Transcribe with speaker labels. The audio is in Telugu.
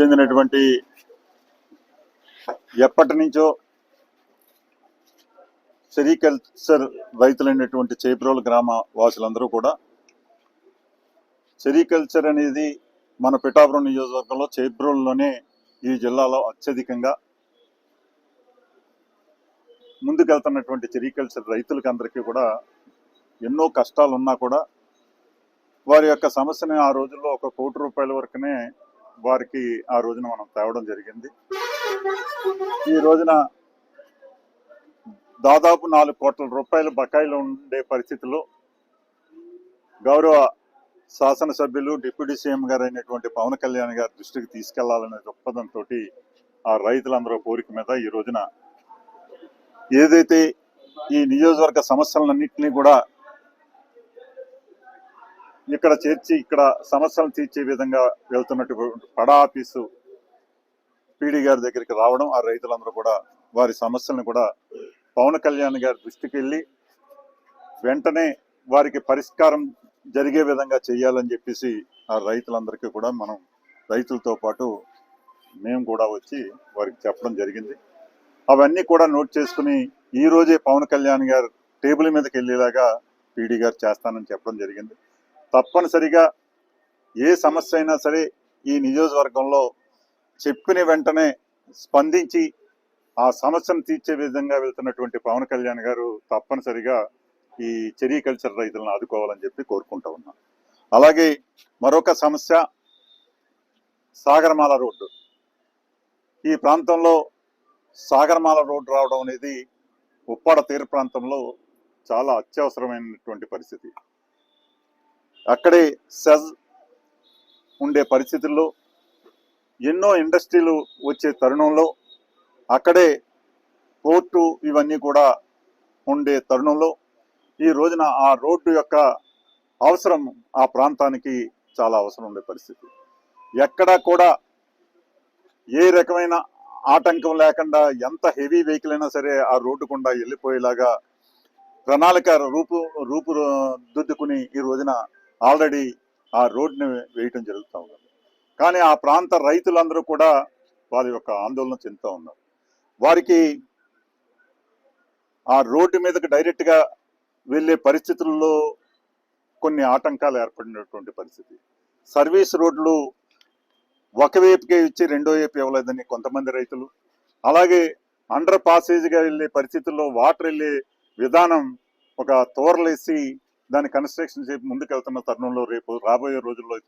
Speaker 1: చెందినటువంటి ఎప్పటి నుంచో సెరికల్చర్ రైతులైనటువంటి చేబ్రోలు గ్రామ వాసులందరూ కూడా సెరికల్చర్ అనేది మన పిఠాపురం నియోజకవర్గంలో చేబ్రోలులోనే ఈ జిల్లాలో అత్యధికంగా ముందుకెళ్తున్నటువంటి సెరికల్చర్ రైతులకి అందరికీ కూడా ఎన్నో కష్టాలు ఉన్నా కూడా వారి యొక్క సమస్యని ఆ రోజుల్లో 1 కోటి రూపాయల వరకునే వారికి ఆ రోజున మనం తేవడం జరిగింది. ఈ రోజున దాదాపు 4 కోట్ల రూపాయల బకాయిలు ఉండే పరిస్థితుల్లో గౌరవ శాసనసభ్యులు డిప్యూటీ సీఎం గారు అయినటువంటి పవన్ కళ్యాణ్ గారి దృష్టికి తీసుకెళ్లాలనే దృక్పథంతో ఆ రైతులందరూ కోరిక మీద ఈ రోజున ఏదైతే ఈ నియోజకవర్గ సమస్యలన్నింటినీ కూడా ఇక్కడ చేర్చి ఇక్కడ సమస్యలను తీర్చే విధంగా వెళ్తున్నటువంటి పడా ఆఫీసు పీడీ గారి దగ్గరికి రావడం, ఆ రైతులందరూ కూడా వారి సమస్యలను కూడా పవన్ కళ్యాణ్ గారి దృష్టికి వెళ్ళి వెంటనే వారికి పరిష్కారం జరిగే విధంగా చేయాలని చెప్పేసి ఆ రైతులందరికీ కూడా మనం రైతులతో పాటు మేము కూడా వచ్చి వారికి చెప్పడం జరిగింది. అవన్నీ కూడా నోట్ చేసుకుని ఈ రోజే పవన్ కళ్యాణ్ గారు టేబుల్ మీదకి వెళ్ళేలాగా పీడీ గారు చేస్తానని చెప్పడం జరిగింది. తప్పనిసరిగా ఏ సమస్య అయినా సరే ఈ నియోజకవర్గంలో చెప్పిన వెంటనే స్పందించి ఆ సమస్యను తీర్చే విధంగా వెళ్తున్నటువంటి పవన్ కళ్యాణ్ గారు తప్పనిసరిగా ఈ సెరికల్చర్ రైతులను ఆదుకోవాలని చెప్పి కోరుకుంటూ ఉన్నాం. అలాగే మరొక సమస్య సాగరమాల రోడ్డు. ఈ ప్రాంతంలో సాగరమాల రోడ్డు రావడం అనేది ఉప్పాడ తీర ప్రాంతంలో చాలా అత్యవసరమైనటువంటి పరిస్థితి. అక్కడే సెజ్ ఉండే పరిస్థితుల్లో ఎన్నో ఇండస్ట్రీలు వచ్చే తరుణంలో అక్కడే పోర్టు ఇవన్నీ కూడా ఉండే తరుణంలో ఈ రోజున ఆ రోడ్డు యొక్క అవసరం ఆ ప్రాంతానికి చాలా అవసరం ఉండే పరిస్థితి. ఎక్కడా కూడా ఏ రకమైన ఆటంకం లేకుండా ఎంత హెవీ వెహికల్ అయినా సరే ఆ రోడ్డు గుండా వెళ్ళిపోయేలాగా ప్రణాళిక రూపుదిద్దుకుని ఈ రోజున ఆల్రెడీ ఆ రోడ్డుని వేయటం జరుగుతూ ఉంది. కానీ ఆ ప్రాంత రైతులందరూ కూడా వారి యొక్క ఆందోళన చెందుతూ ఉన్నారు. వారికి ఆ రోడ్డు మీదకి డైరెక్ట్గా వెళ్ళే పరిస్థితుల్లో కొన్ని ఆటంకాలు ఏర్పడినటువంటి పరిస్థితి. సర్వీస్ రోడ్లు ఒకవైపుకే ఇచ్చి రెండో వైపు ఇవ్వలేదని కొంతమంది రైతులు, అలాగే అండర్ పాసేజ్గా వెళ్ళే పరిస్థితుల్లో వాటర్ వెళ్ళే విధానం ఒక తోరలేసి దాని కన్స్ట్రక్షన్ చేసి ముందుకెళ్తున్న తరుణంలో రేపు రాబోయే రోజుల్లో